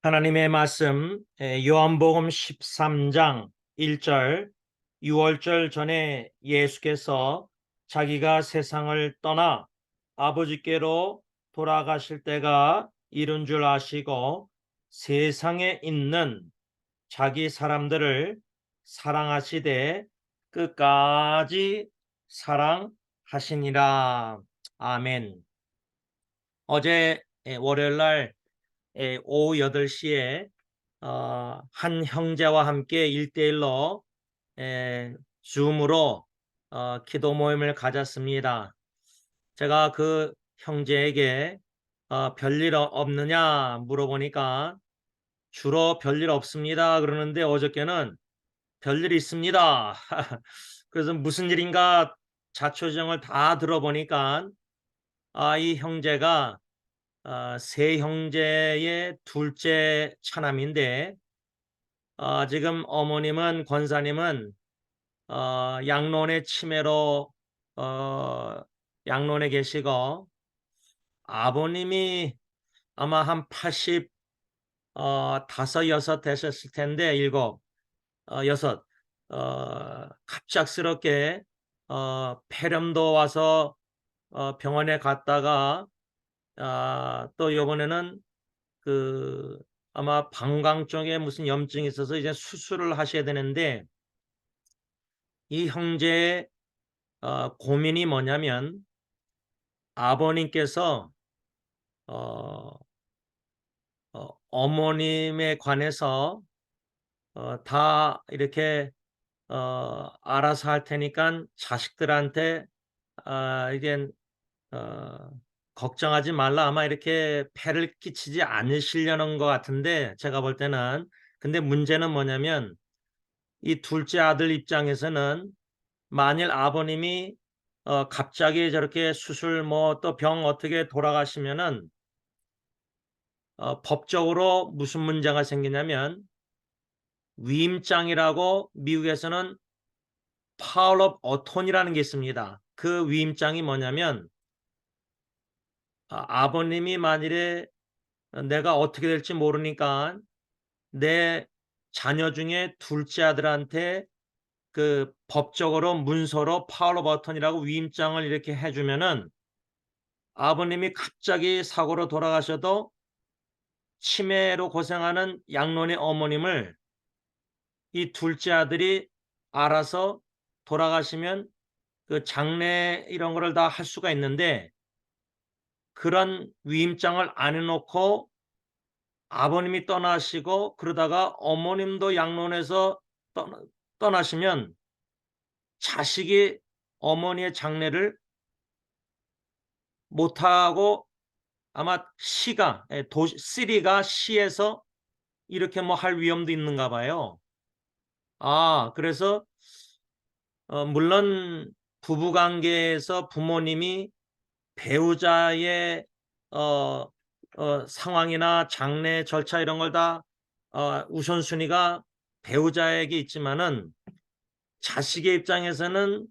하나님의 말씀 요한복음 13장 1절 6월절 전에 예수께서 자기가 세상을 떠나 아버지께로 돌아가실 때가 이른 줄 아시고 세상에 있는 자기 사람들을 사랑하시되 끝까지 사랑하시니라. 아멘. 어제 월요일 날 오후 8시에 한 형제와 함께 1대1로 줌으로 기도 모임을 가졌습니다. 제가 그 형제에게 별일 없느냐 물어보니까 주로 별일 없습니다 그러는데 어저께는 별일이 있습니다. 그래서 무슨 일인가 자초지종을 다 들어보니까 이 형제가 세 형제의 둘째 차남인데 지금 어머님은 권사님은 양론의 치매로 양론에 계시고 아버님이 아마 한 80, 다섯, 여섯 되셨을 텐데 일곱, 여섯 갑작스럽게 폐렴도 와서 병원에 갔다가 또 이번에는 그 아마 방광 쪽에 무슨 염증이 있어서 이제 수술을 하셔야 되는데 이 형제의 고민이 뭐냐면 아버님께서 어, 어머님에 관해서 다 이렇게 알아서 할 테니까 자식들한테 이게 어, 걱정하지 말라 아마 이렇게 폐를 끼치지 않으시려는 것 같은데 제가 볼 때는 근데 문제는 뭐냐면 이 둘째 아들 입장에서는 만일 아버님이 갑자기 저렇게 수술 뭐 또 병 어떻게 돌아가시면은 법적으로 무슨 문제가 생기냐면 위임장이라고 미국에서는 파월 업 어톤이라는 게 있습니다. 그 위임장이 뭐냐면 아버님이 만일에 내가 어떻게 될지 모르니까 내 자녀 중에 둘째 아들한테 그 법적으로 문서로 파월 업 어톤이라고 위임장을 이렇게 해주면은 아버님이 갑자기 사고로 돌아가셔도 치매로 고생하는 양론의 어머님을 이 둘째 아들이 알아서 돌아가시면 그 장례 이런 거를 다 할 수가 있는데 그런 위임장을 안 해놓고 아버님이 떠나시고 그러다가 어머님도 양론에서 떠나시면 자식이 어머니의 장례를 못하고 아마 시가 시리가 시에서 이렇게 뭐 할 위험도 있는가 봐요. 그래서 물론 부부관계에서 부모님이 배우자의 어, 상황이나 장래 절차 이런 걸 다 우선순위가 배우자에게 있지만은 자식의 입장에서는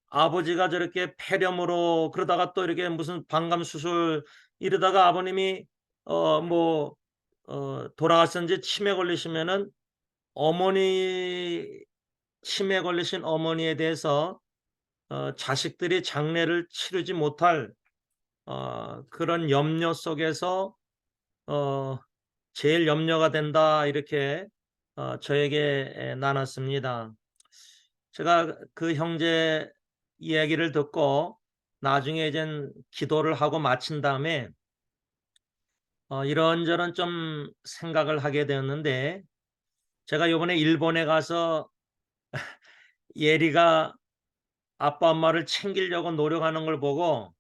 아버지가 저렇게 폐렴으로 그러다가 또 이렇게 무슨 방광 수술 이러다가 아버님이 뭐 돌아가셨는지 치매 걸리시면은 어머니 치매 걸리신 어머니에 대해서 자식들이 장례를 치르지 못할 그런 염려 속에서 어, 제일 염려가 된다 이렇게 저에게 나눴습니다. 제가 그 형제 이야기를 듣고 나중에 이제 기도를 하고 마친 다음에 이런저런 좀 생각을 하게 되었는데 제가 이번에 일본에 가서 예리가 아빠 엄마를 챙기려고 노력하는 걸 보고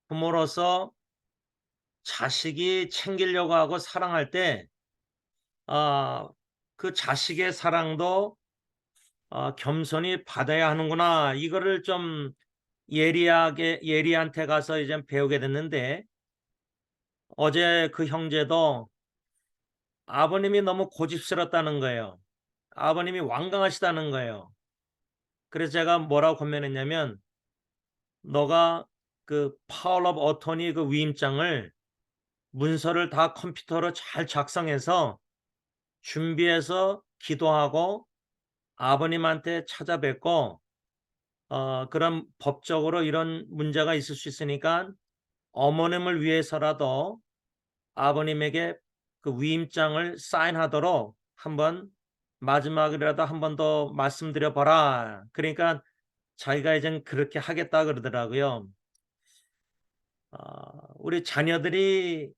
부모로서 자식이 챙기려고 하고 사랑할 때 그 자식의 사랑도 겸손히 받아야 하는구나. 이거를 좀 예리한테 가서 이제 배우게 됐는데 어제 그 형제도 아버님이 너무 고집스럽다는 거예요. 아버님이 완강하시다는 거예요. 그래서 제가 뭐라고, 너가 그 파월 업 어토니 그 위임장을 문서를 다 컴퓨터로 잘 작성해서 준비해서 기도하고 아버님한테 찾아뵙고 그런 법적으로 이런 문제가 있을 수 있으니까 어머님을 위해서라도 아버님에게 그 위임장을 사인하도록 한번 마지막이라도 한 번 더 말씀드려 봐라. 그러니까 자기가 이젠 그렇게 하겠다 그러더라고요. 우리 자녀들이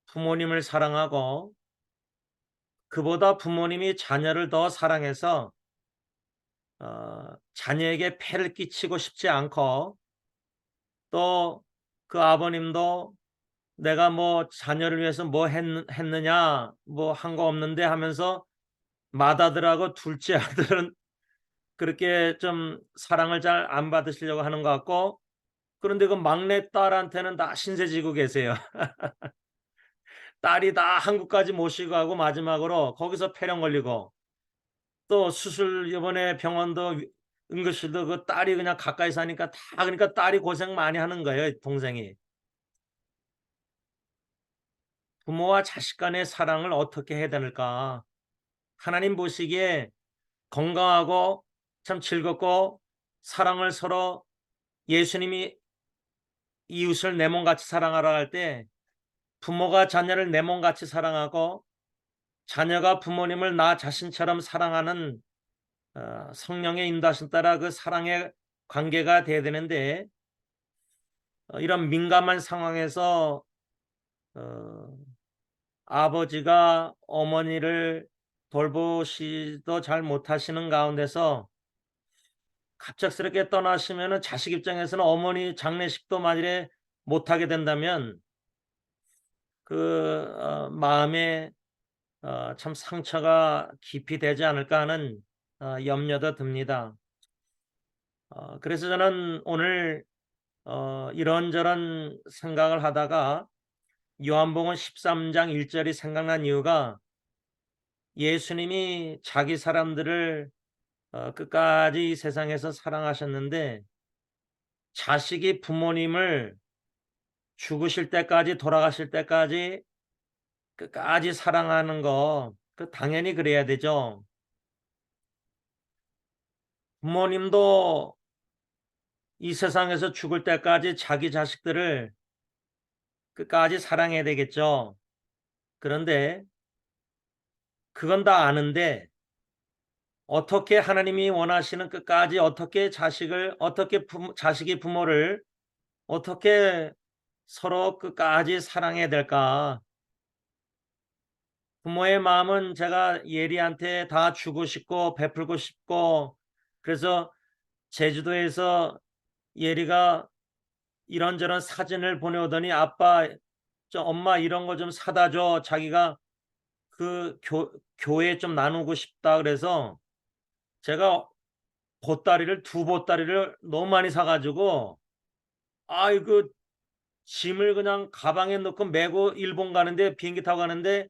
부모님을 사랑하고 그보다 부모님이 자녀를 더 사랑해서 자녀에게 폐를 끼치고 싶지 않고 또 그 아버님도 내가 뭐 자녀를 위해서 뭐 했느냐 뭐 한 거 없는데 하면서 맏아들하고 둘째 아들은 그렇게 좀 사랑을 잘 안 받으시려고 하는 것 같고 그런데 그 막내딸한테는 다 신세지고 계세요. 딸이 다 한국까지 모시고 가고 마지막으로 거기서 폐렴 걸리고 또 수술 이번에 병원도 응급실도 그 딸이 그냥 가까이 사니까 다 그러니까 딸이 고생 많이 하는 거예요, 동생이. 부모와 자식 간의 사랑을 어떻게 해야 되는가? 하나님 보시기에 건강하고 참 즐겁고 사랑을 서로 예수님이 이웃을 내 몸같이 사랑하라 할 때 부모가 자녀를 내 몸같이 사랑하고 자녀가 부모님을 나 자신처럼 사랑하는 성령의 인도하심 따라 그 사랑의 관계가 돼야 되는데 이런 민감한 상황에서 어, 아버지가 어머니를 돌보시도 잘 못하시는 가운데서 갑작스럽게 떠나시면은 자식 입장에서는 어머니 장례식도 만일에 못하게 된다면 그 마음에 참 상처가 깊이 되지 않을까 하는 염려도 듭니다. 그래서 저는 오늘 이런저런 생각을 하다가 요한복음 13장 1절이 생각난 이유가 예수님이 자기 사람들을 끝까지 이 세상에서 사랑하셨는데 자식이 부모님을 죽으실 때까지 돌아가실 때까지 끝까지 사랑하는 거 그 당연히 그래야 되죠. 부모님도 이 세상에서 죽을 때까지 자기 자식들을 끝까지 사랑해야 되겠죠. 그런데 그건 다 아는데 어떻게 하나님이 원하시는 끝까지 어떻게 자식을 어떻게 자식이 부모를 어떻게 서로 끝까지 사랑해야 될까? 부모의 마음은 제가 예리한테 다 주고 싶고 베풀고 싶고 그래서 제주도에서 예리가 이런저런 사진을 보내오더니 아빠 저 엄마 이런 거 좀 사다 줘. 자기가 그 교회에 좀 나누고 싶다 그래서 제가 보따리를 두 보따리를 너무 많이 사 가지고 아이고 짐을 그냥 가방에 넣고 메고 일본 가는데 비행기 타고 가는데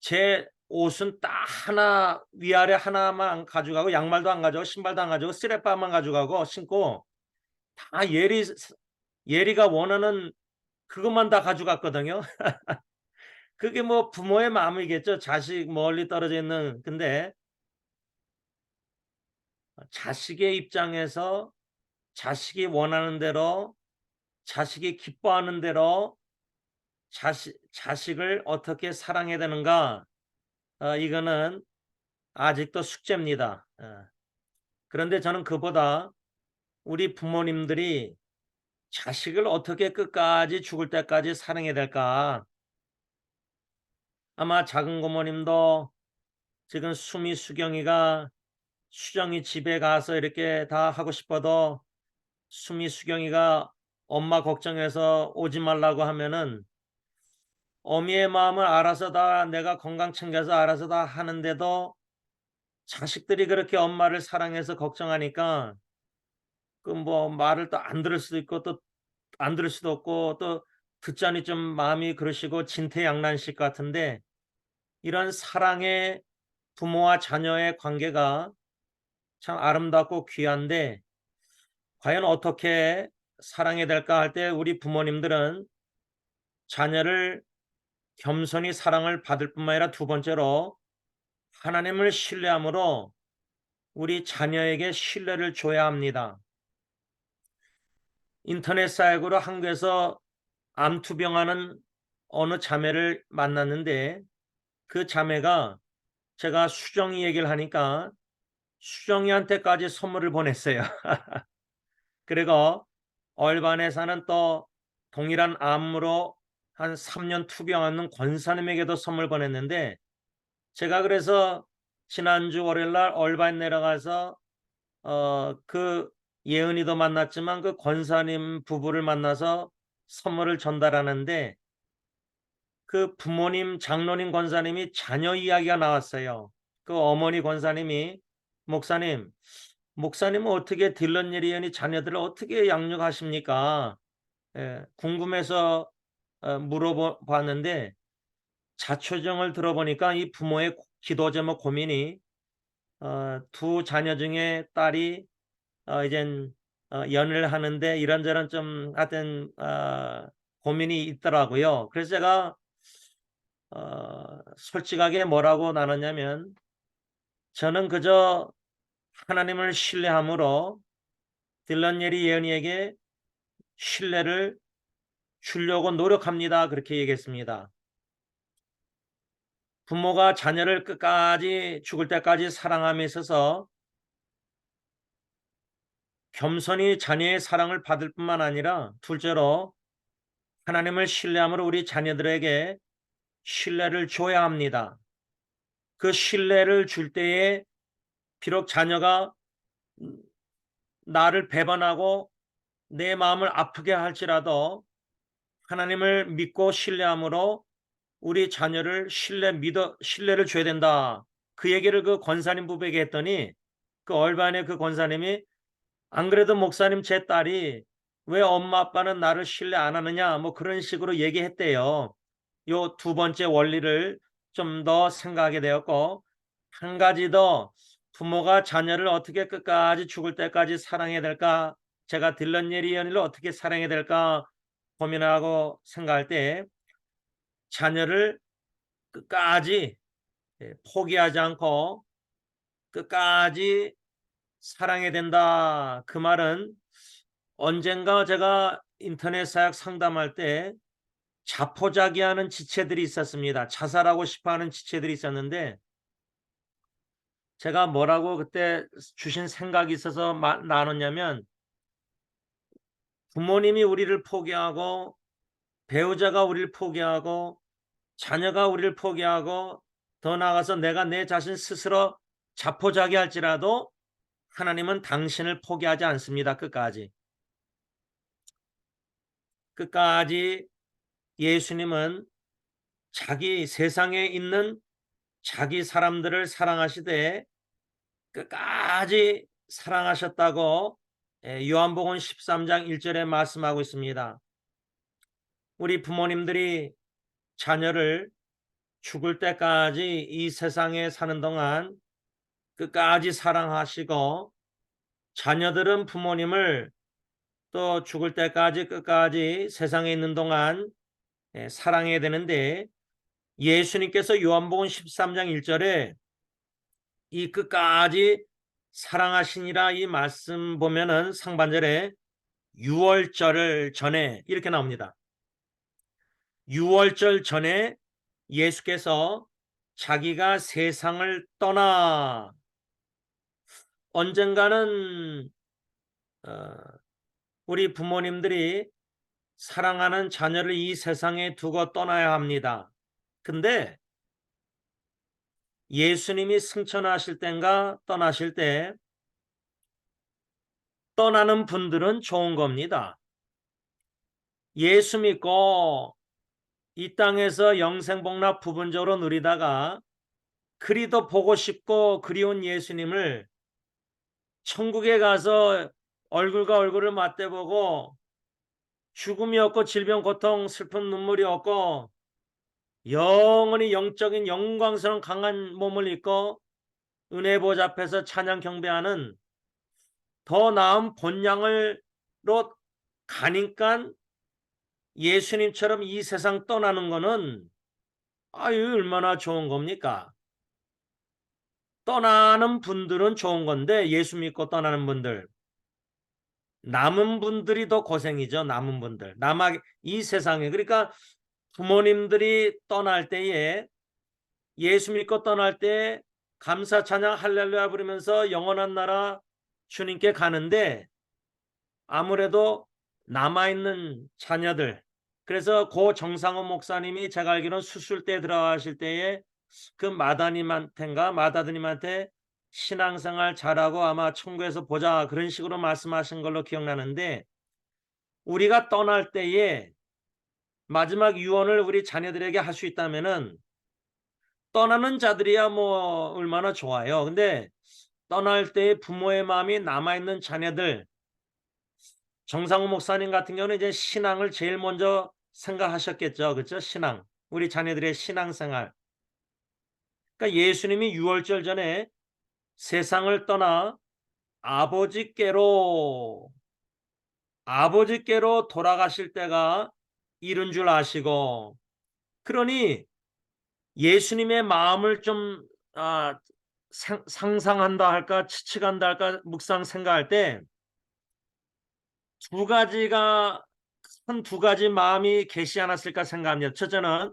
제 옷은 딱 하나 위아래 하나만 안 가져가고 양말도 안 가져가고 신발도 안 가져가고 쓰레빠만 가져가고 신고 다 예리가 원하는 그것만 다 가져갔거든요. 그게 뭐 부모의 마음이겠죠. 자식 멀리 떨어져 있는 근데 자식의 입장에서 자식이 원하는 대로 자식이 기뻐하는 대로 자식을 어떻게 사랑해야 되는가 이거는 아직도 숙제입니다. 그런데 저는 그보다 우리 부모님들이 자식을 어떻게 끝까지 죽을 때까지 사랑해야 될까? 아마 작은 고모님도 지금 수미 수경이가 수정이 집에 가서 이렇게 다 하고 싶어도 수미 수경이가 엄마 걱정해서 오지 말라고 하면은 어미의 마음을 알아서 다 내가 건강 챙겨서 알아서 다 하는데도 자식들이 그렇게 엄마를 사랑해서 걱정하니까 그 뭐 말을 또 안 들을 수도 있고 또 안 들을 수도 없고 또 듣자니 좀 마음이 그러시고 진퇴양난식 같은데 이런 사랑의 부모와 자녀의 관계가 참 아름답고 귀한데 과연 어떻게 사랑해야 될까 할 때 우리 부모님들은 자녀를 겸손히 사랑을 받을 뿐만 아니라 두 번째로 하나님을 신뢰함으로 우리 자녀에게 신뢰를 줘야 합니다. 인터넷 사역으로 한국에서 암투병하는 어느 자매를 만났는데 그 자매가 제가 수정이 얘기를 하니까 수정이한테까지 선물을 보냈어요. 그리고 얼반에 사는 또 동일한 암으로 한 3년 투병하는 권사님에게도 선물 보냈는데 제가 그래서 지난주 월요일날 얼반 내려가서 그 예은이도 만났지만 그 권사님 부부를 만나서 선물을 전달하는데 그 부모님 장로님 권사님이 자녀 이야기가 나왔어요. 그 어머니 권사님이 목사님은 어떻게 딜런 예리언이 자녀들을 어떻게 양육하십니까? 궁금해서 물어봤는데 자초정을 들어보니까 이 부모의 기도 제목 고민이 두 자녀 중에 딸이 이젠 연애를 하는데 이런저런 좀 하여튼 고민이 있더라고요. 그래서 제가 솔직하게 뭐라고 나눴냐면 저는 그저 하나님을 신뢰함으로 딜런 예리 예언이에게 신뢰를 주려고 노력합니다. 그렇게 얘기했습니다. 부모가 자녀를 끝까지 죽을 때까지 사랑함에 있어서 겸손히 자녀의 사랑을 받을 뿐만 아니라 둘째로 하나님을 신뢰함으로 우리 자녀들에게 신뢰를 줘야 합니다. 그 신뢰를 줄 때에 비록 자녀가 나를 배반하고 내 마음을 아프게 할지라도 하나님을 믿고 신뢰함으로 우리 자녀를 신뢰를 줘야 된다. 그 얘기를 그 권사님 부부에게 했더니 그 얼반의 그 권사님이 안 그래도 목사님 제 딸이 왜 엄마 아빠는 나를 신뢰 안 하느냐 뭐 그런 식으로 얘기했대요. 요 두 번째 원리를 좀 더 생각하게 되었고 한 가지 더 부모가 자녀를 어떻게 끝까지 죽을 때까지 사랑해야 될까 제가 딜런 예리언을 어떻게 사랑해야 될까 고민하고 생각할 때 자녀를 끝까지 포기하지 않고 끝까지 사랑해야 된다. 그 말은 언젠가 제가 인터넷 사역 상담할 때 자포자기하는 지체들이 있었습니다. 자살하고 싶어하는 지체들이 있었는데 제가 뭐라고 그때 주신 생각이 있어서 나눴냐면 부모님이 우리를 포기하고 배우자가 우리를 포기하고 자녀가 우리를 포기하고 더 나아가서 내가 내 자신 스스로 자포자기할지라도 하나님은 당신을 포기하지 않습니다. 끝까지 예수님은 자기 세상에 있는 자기 사람들을 사랑하시되 끝까지 사랑하셨다고 요한복음 13장 1절에 말씀하고 있습니다. 우리 부모님들이 자녀를 죽을 때까지 이 세상에 사는 동안 끝까지 사랑하시고 자녀들은 부모님을 또 죽을 때까지 끝까지 세상에 있는 동안 사랑해야 되는데 예수님께서 요한복음 13장 1절에 이 끝까지 사랑하시니라 이 말씀 보면은 상반절에 유월절 전에 이렇게 나옵니다. 유월절 전에 예수께서 자기가 세상을 떠나 언젠가는 우리 부모님들이 사랑하는 자녀를 이 세상에 두고 떠나야 합니다. 근데 예수님이 승천하실 때인가 떠나실 때 떠나는 분들은 좋은 겁니다. 예수 믿고 이 땅에서 영생복락 부분적으로 누리다가 그리도 보고 싶고 그리운 예수님을 천국에 가서 얼굴과 얼굴을 맞대보고 죽음이 없고 질병 고통 슬픈 눈물이 없고 영원히 영적인 영광스러운 강한 몸을 입고 은혜 보좌 앞에서 찬양 경배하는 더 나은 본향으로 가니까 예수님처럼 이 세상 떠나는 거는 아유 얼마나 좋은 겁니까? 떠나는 분들은 좋은 건데 예수 믿고 떠나는 분들, 남은 분들이 더 고생이죠. 남은 분들. 남아 이 세상에. 그러니까 부모님들이 떠날 때에 예수 믿고 떠날 때 감사 찬양 할렐루야 부르면서 영원한 나라 주님께 가는데 아무래도 남아있는 자녀들, 그래서 고 정상원 목사님이 제가 알기로는 수술 때 들어가실 때에 그 마다드님한테 신앙생활 잘하고 아마 천국에서 보자 그런 식으로 말씀하신 걸로 기억나는데, 우리가 떠날 때에 마지막 유언을 우리 자녀들에게 할 수 있다면은 떠나는 자들이야 뭐 얼마나 좋아요. 근데 떠날 때 부모의 마음이 남아있는 자녀들, 정상우 목사님 같은 경우는 이제 신앙을 제일 먼저 생각하셨겠죠. 그렇죠? 신앙. 우리 자녀들의 신앙생활. 그러니까 예수님이 유월절 전에 세상을 떠나 아버지께로 돌아가실 때가 이른 줄 아시고, 그러니 예수님의 마음을 좀 상상한다 할까 추측한다 할까 묵상 생각할 때 두 가지가 한 두 가지 마음이 계시 않았을까 생각합니다. 첫째는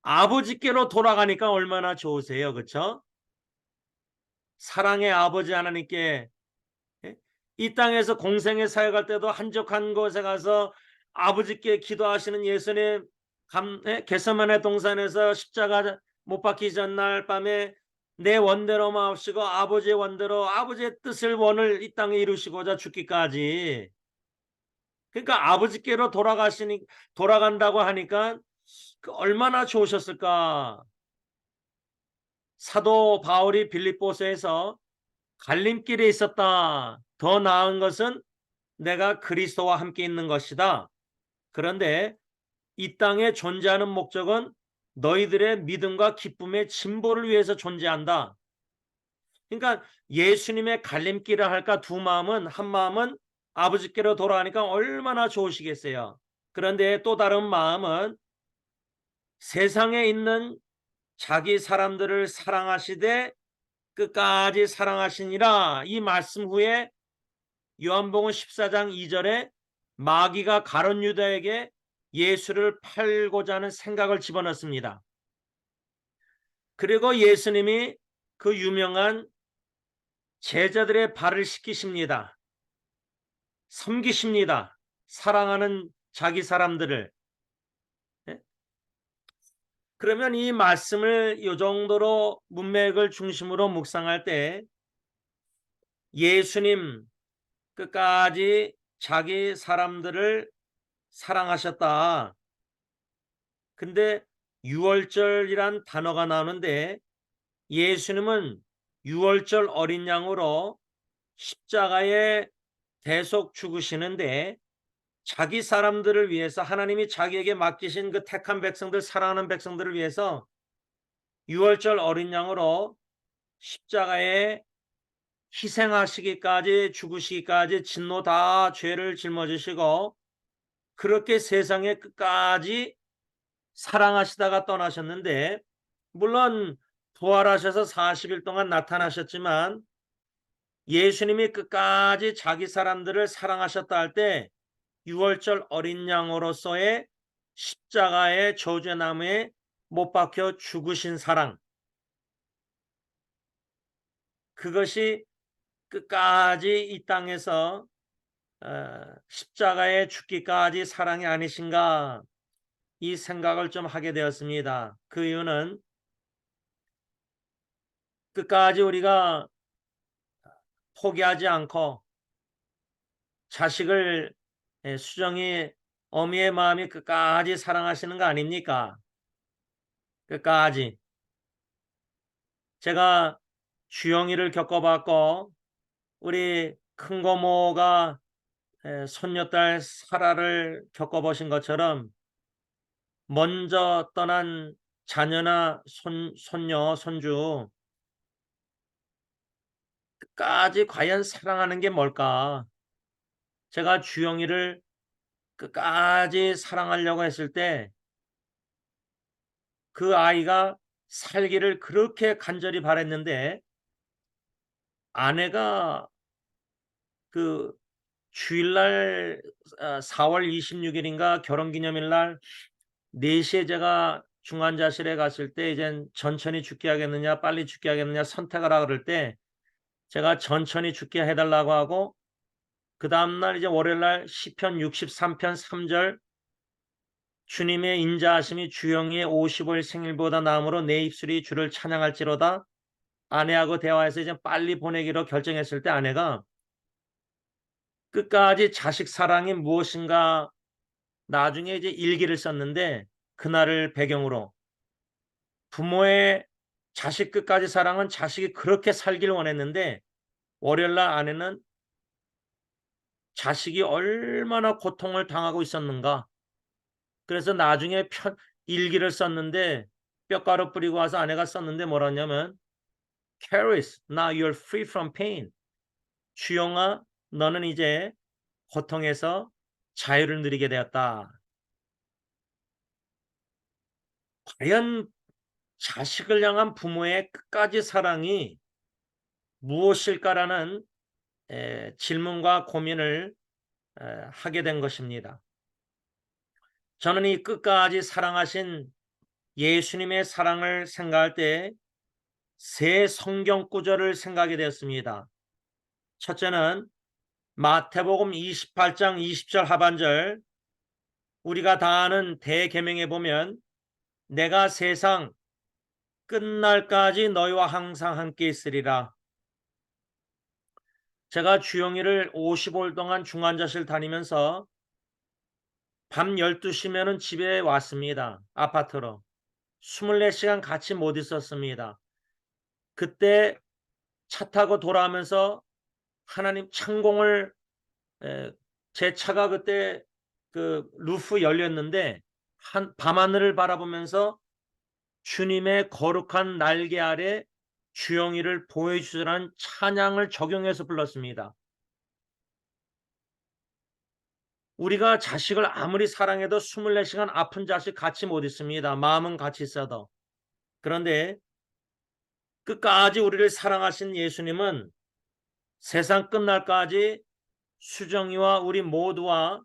아버지께로 돌아가니까 얼마나 좋으세요. 그렇죠? 사랑의 아버지 하나님께, 예? 이 땅에서 공생의 사역할 때도 한적한 곳에 가서 아버지께 기도하시는 예수님, 겟세마네 동산에서 십자가 못 박히기 전날 밤에 내 원대로 마옵시고 아버지의 원대로 아버지의 뜻을 원을 이 땅에 이루시고자 죽기까지. 그러니까 아버지께로 돌아간다고 하니까 그 얼마나 좋으셨을까. 사도 바울이 빌립보서에서 갈림길에 있었다. 더 나은 것은 내가 그리스도와 함께 있는 것이다. 그런데 이 땅에 존재하는 목적은 너희들의 믿음과 기쁨의 진보를 위해서 존재한다. 그러니까 예수님의 갈림길을 할까 두 마음은, 한 마음은 아버지께로 돌아가니까 얼마나 좋으시겠어요. 그런데 또 다른 마음은 세상에 있는 자기 사람들을 사랑하시되 끝까지 사랑하시니라. 이 말씀 후에 요한복음 14장 2절에 마귀가 가룟 유다에게 예수를 팔고자 하는 생각을 집어넣습니다. 그리고 예수님이 그 유명한 제자들의 발을 씻기십니다. 섬기십니다. 사랑하는 자기 사람들을. 그러면 이 말씀을 이 정도로 문맥을 중심으로 묵상할 때 예수님 끝까지 자기 사람들을 사랑하셨다. 근데 유월절이란 단어가 나오는데 예수님은 유월절 어린 양으로 십자가에 대속 죽으시는데 자기 사람들을 위해서 하나님이 자기에게 맡기신 그 택한 백성들, 사랑하는 백성들을 위해서 유월절 어린 양으로 십자가에 희생하시기까지, 죽으시기까지 진노 다 죄를 짊어지시고 그렇게 세상의 끝까지 사랑하시다가 떠나셨는데, 물론 부활하셔서 40일 동안 나타나셨지만 예수님이 끝까지 자기 사람들을 사랑하셨다 할 때 유월절 어린 양으로서의 십자가의 저주나무에 못 박혀 죽으신 사랑, 그것이 끝까지 이 땅에서 십자가에 죽기까지 사랑이 아니신가, 이 생각을 좀 하게 되었습니다. 그 이유는 끝까지 우리가 포기하지 않고 자식을, 수정이 어미의 마음이 끝까지 사랑하시는 거 아닙니까? 끝까지. 제가 주영이를 겪어봤고 우리 큰 고모가 손녀딸 사라를 겪어보신 것처럼 먼저 떠난 자녀나 손녀, 손주 끝까지 과연 사랑하는 게 뭘까? 제가 주영이를 끝까지 사랑하려고 했을 때 그 아이가 살기를 그렇게 간절히 바랬는데 아내가 그 주일날 4월 26일인가 결혼기념일 날 4시에 제가 중환자실에 갔을 때 이젠 천천히 죽게 하겠느냐 빨리 죽게 하겠느냐 선택하라 그럴 때 제가 천천히 죽게 해 달라고 하고 그다음 날 이제 월요일 날 시편 63편 3절 주님의 인자하심이 주영이의 55일 생일보다 나음으로 내 입술이 주를 찬양할지로다. 아내하고 대화해서 이제 빨리 보내기로 결정했을 때 아내가 끝까지 자식 사랑이 무엇인가 나중에 이제 일기를 썼는데 그날을 배경으로 부모의 자식 끝까지 사랑은 자식이 그렇게 살길 원했는데 월요일 날 아내는 자식이 얼마나 고통을 당하고 있었는가. 그래서 나중에 일기를 썼는데 뼈가루 뿌리고 와서 아내가 썼는데 뭐라냐면 Caris, now you're free from pain. 주영아, 너는 이제 고통에서 자유를 누리게 되었다. 과연 자식을 향한 부모의 끝까지 사랑이 무엇일까라는 질문과 고민을 하게 된 것입니다. 저는 이 끝까지 사랑하신 예수님의 사랑을 생각할 때 세 성경 구절을 생각하게 되었습니다. 첫째는 마태복음 28장 20절 하반절 우리가 다 아는 대계명에 보면 내가 세상 끝날까지 너희와 항상 함께 있으리라. 제가 주영이를 55일 동안 중환자실 다니면서 밤 12시면은 집에 왔습니다. 아파트로. 24시간 같이 못 있었습니다. 그때 차 타고 돌아오면서 하나님 창공을 제 차가 그때 그 루프 열렸는데 밤하늘을 바라보면서 주님의 거룩한 날개 아래 주영이를 보여주라는 찬양을 적용해서 불렀습니다. 우리가 자식을 아무리 사랑해도 24시간 아픈 자식 같이 못 있습니다. 마음은 같이 있어도. 그런데 끝까지 우리를 사랑하신 예수님은 세상 끝날까지 수정이와 우리 모두와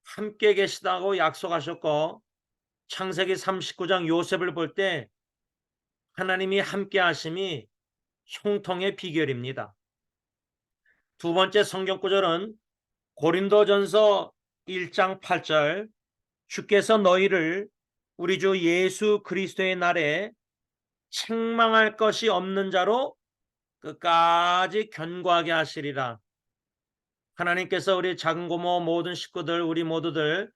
함께 계시다고 약속하셨고 창세기 39장 요셉을 볼 때 하나님이 함께 하심이 형통의 비결입니다. 두 번째 성경 구절은 고린도전서 1장 8절 주께서 너희를 우리 주 예수 그리스도의 날에 책망할 것이 없는 자로 끝까지 견고하게 하시리라. 하나님께서 우리 작은 고모 모든 식구들 우리 모두들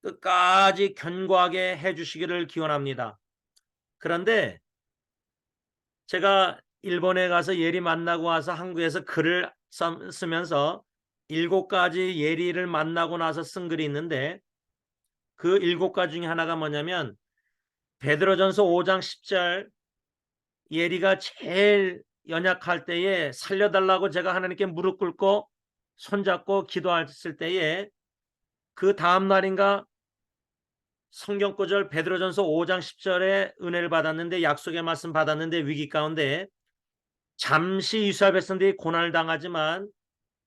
끝까지 견고하게 해주시기를 기원합니다. 그런데 제가 일본에 가서 예리 만나고 와서 한국에서 글을 쓰면서 7가지 예리를 만나고 나서 쓴 글이 있는데 그 7가지 중에 하나가 뭐냐면 베드로전서 5장 10절 예리가 제일 연약할 때에 살려달라고 제가 하나님께 무릎 꿇고 손잡고 기도했을 때에 그 다음 날인가 성경 구절 베드로전서 5장 10절에 은혜를 받았는데 약속의 말씀 받았는데 위기 가운데 잠시 이스라엘 백성들이 고난을 당하지만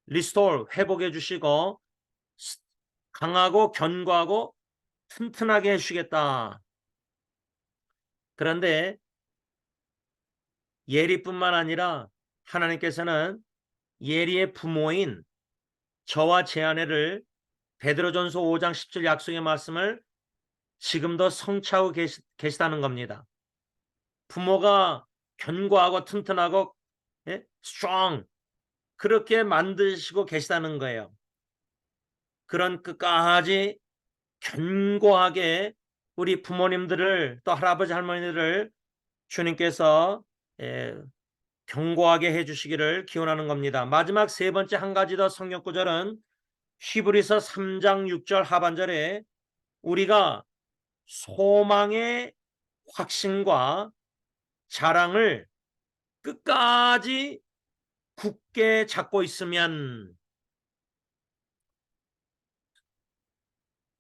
리스토어 회복해 주시고 강하고 견고하고 튼튼하게 해주시겠다. 그런데 예리뿐만 아니라 하나님께서는 예리의 부모인 저와 제 아내를 베드로전서 5장 10절 약속의 말씀을 지금도 성취하고 계시다는 겁니다. 부모가 견고하고 튼튼하고 strong 그렇게 만드시고 계시다는 거예요. 그런 끝까지 견고하게 우리 부모님들을 또 할아버지 할머니들을 주님께서 견고하게 해주시기를 기원하는 겁니다. 마지막 세 번째 한 가지 더 성경 구절은 히브리서 3장 6절 하반절에 우리가 소망의 확신과 자랑을 끝까지 굳게 잡고 있으면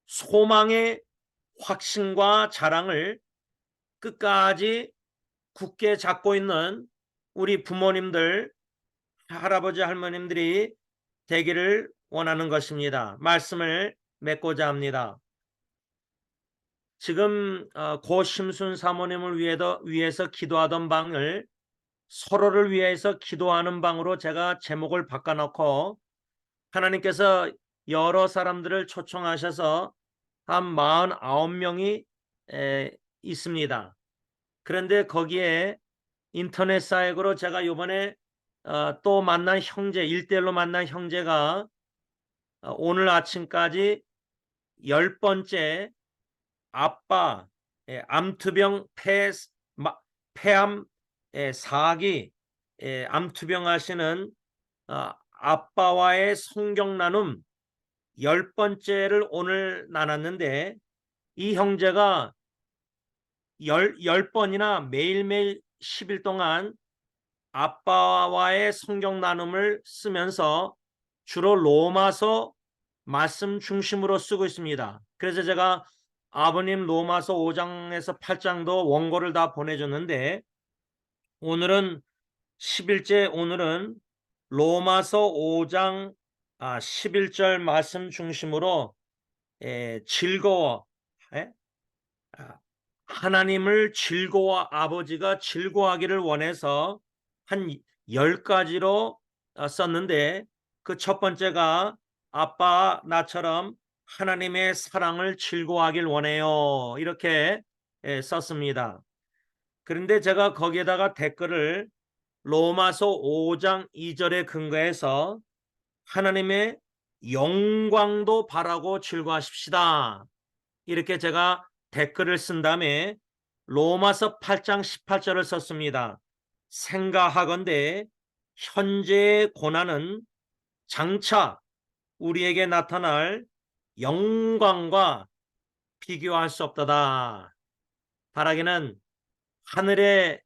소망의 확신과 자랑을 끝까지 굳게 잡고 있는 우리 부모님들, 할아버지 할머님들이 되기를 원하는 것입니다. 말씀을 맺고자 합니다. 지금 고 심순 사모님을 위해서 기도하던 방을 서로를 위해서 기도하는 방으로 제가 제목을 바꿔놓고, 하나님께서 여러 사람들을 초청하셔서 한 49명이 있습니다. 그런데 거기에 인터넷 사역으로 제가 이번에 또 만난 형제, 1대1로 만난 형제가 오늘 아침까지 10번째 아빠 암투병 폐암 4기 암투병 하시는 아빠와의 성경 나눔 10번째를 오늘 나눴는데, 이 형제가 10번이나 매일매일 10일 동안 아빠와의 성경 나눔을 쓰면서 주로 로마서 말씀 중심으로 쓰고 있습니다. 그래서 제가 아버님 로마서 5장에서 8장도 원고를 다 보내줬는데, 오늘은 10일째, 오늘은 로마서 5장 11절 말씀 중심으로 즐거워, 하나님을 아버지가 즐거워하기를 원해서 한 10가지로 썼는데, 그 첫 번째가 아빠 나처럼 하나님의 사랑을 즐거워하길 원해요, 이렇게 썼습니다. 그런데 제가 거기에다가 댓글을 로마서 5장 2절에 근거해서 하나님의 영광도 바라고 즐거워하십시다, 이렇게 제가 댓글을 쓴 다음에 로마서 8장 18절을 썼습니다. 생각하건대 현재의 고난은 장차 우리에게 나타날 영광과 비교할 수 없도다. 바라기는 하늘의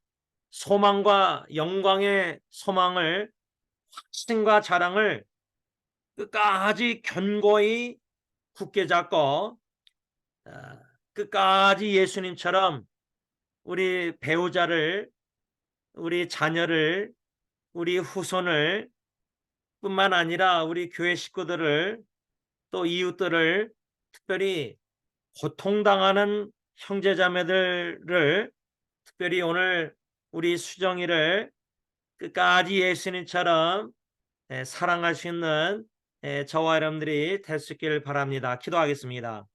소망과 영광의 소망을, 확신과 자랑을 끝까지 견고히 굳게 잡고 끝까지 예수님처럼 우리 배우자를, 우리 자녀를, 우리 후손을 뿐만 아니라 우리 교회 식구들을, 또 이웃들을, 특별히 고통당하는 형제자매들을, 특별히 오늘 우리 수정이를 끝까지 예수님처럼 사랑할 수 있는 저와 여러분들이 될 수 있기를 바랍니다. 기도하겠습니다.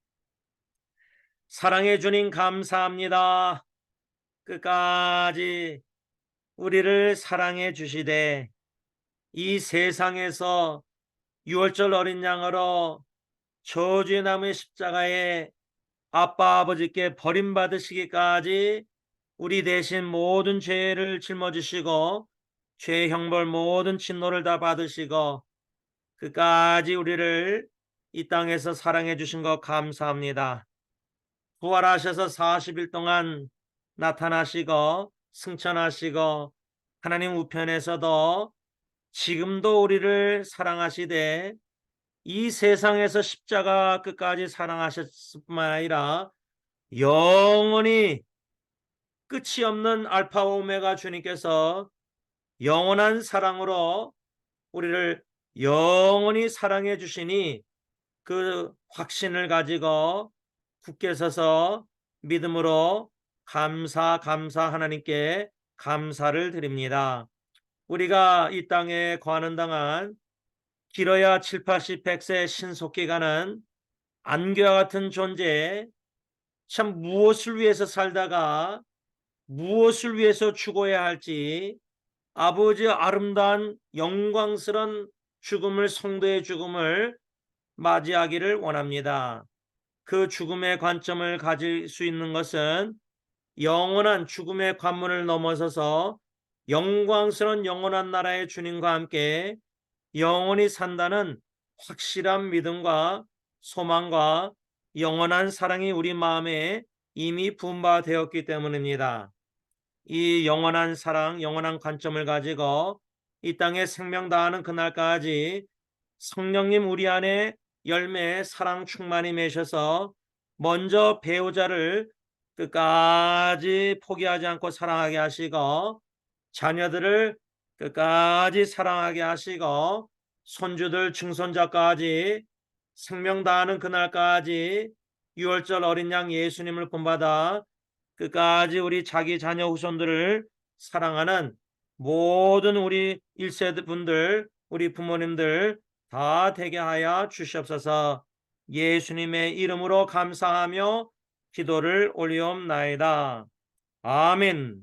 사랑해 주님 감사합니다. 끝까지 우리를 사랑해 주시되 이 세상에서 유월절 어린 양으로 저주의 나무의 십자가에 아빠 아버지께 버림받으시기까지 우리 대신 모든 죄를 짊어지시고 죄의 형벌 모든 진노를 다 받으시고 끝까지 우리를 이 땅에서 사랑해 주신 것 감사합니다. 부활하셔서 40일 동안 나타나시고 승천하시고 하나님 우편에서도 지금도 우리를 사랑하시되 이 세상에서 십자가 끝까지 사랑하셨을 뿐만 아니라 영원히 끝이 없는 알파와 오메가 주님께서 영원한 사랑으로 우리를 영원히 사랑해 주시니 그 확신을 가지고 굳게 서서 믿음으로 감사 하나님께 감사를 드립니다. 우리가 이 땅에 거하는 동안 길어야 7, 80, 100세 신속히 가는 안개와 같은 존재, 참 무엇을 위해서 살다가 무엇을 위해서 죽어야 할지, 아버지의 아름다운 영광스러운 죽음을, 성도의 죽음을 맞이하기를 원합니다. 그 죽음의 관점을 가질 수 있는 것은 영원한 죽음의 관문을 넘어서서 영광스러운 영원한 나라의 주님과 함께 영원히 산다는 확실한 믿음과 소망과 영원한 사랑이 우리 마음에 이미 분바되었기 때문입니다. 이 영원한 사랑, 영원한 관점을 가지고 이 땅에 생명 다하는 그날까지 성령님 우리 안에 열매의 사랑 충만히 맺으셔서 먼저 배우자를 끝까지 포기하지 않고 사랑하게 하시고 자녀들을 끝까지 사랑하게 하시고 손주들 증손자까지 생명 다하는 그날까지 유월절 어린 양 예수님을 본받아 끝까지 우리 자기 자녀 후손들을 사랑하는 모든 우리 1세대 분들, 우리 부모님들 다 되게 하여 주시옵소서. 예수님의 이름으로 감사하며 기도를 올리옵나이다. 아멘.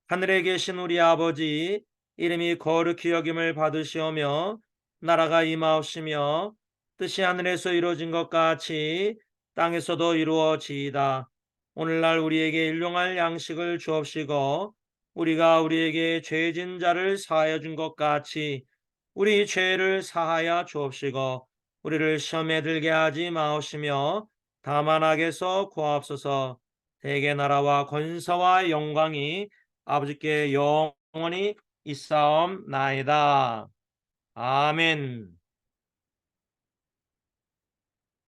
하늘에 계신 우리 아버지, 이름이 거룩히 여김을 받으시오며 나라가 임하옵시며 뜻이 하늘에서 이루어진 것 같이 땅에서도 이루어지이다. 오늘날 우리에게 일용할 양식을 주옵시고 우리가 우리에게 죄진 자를 사하여 준 것 같이 우리 죄를 사하여 주옵시고 우리를 시험에 들게 하지 마옵시며 다만 악에서 구하옵소서. 대개 나라와 권세와 영광이 아버지께 영원히 있사옵나이다. 아멘.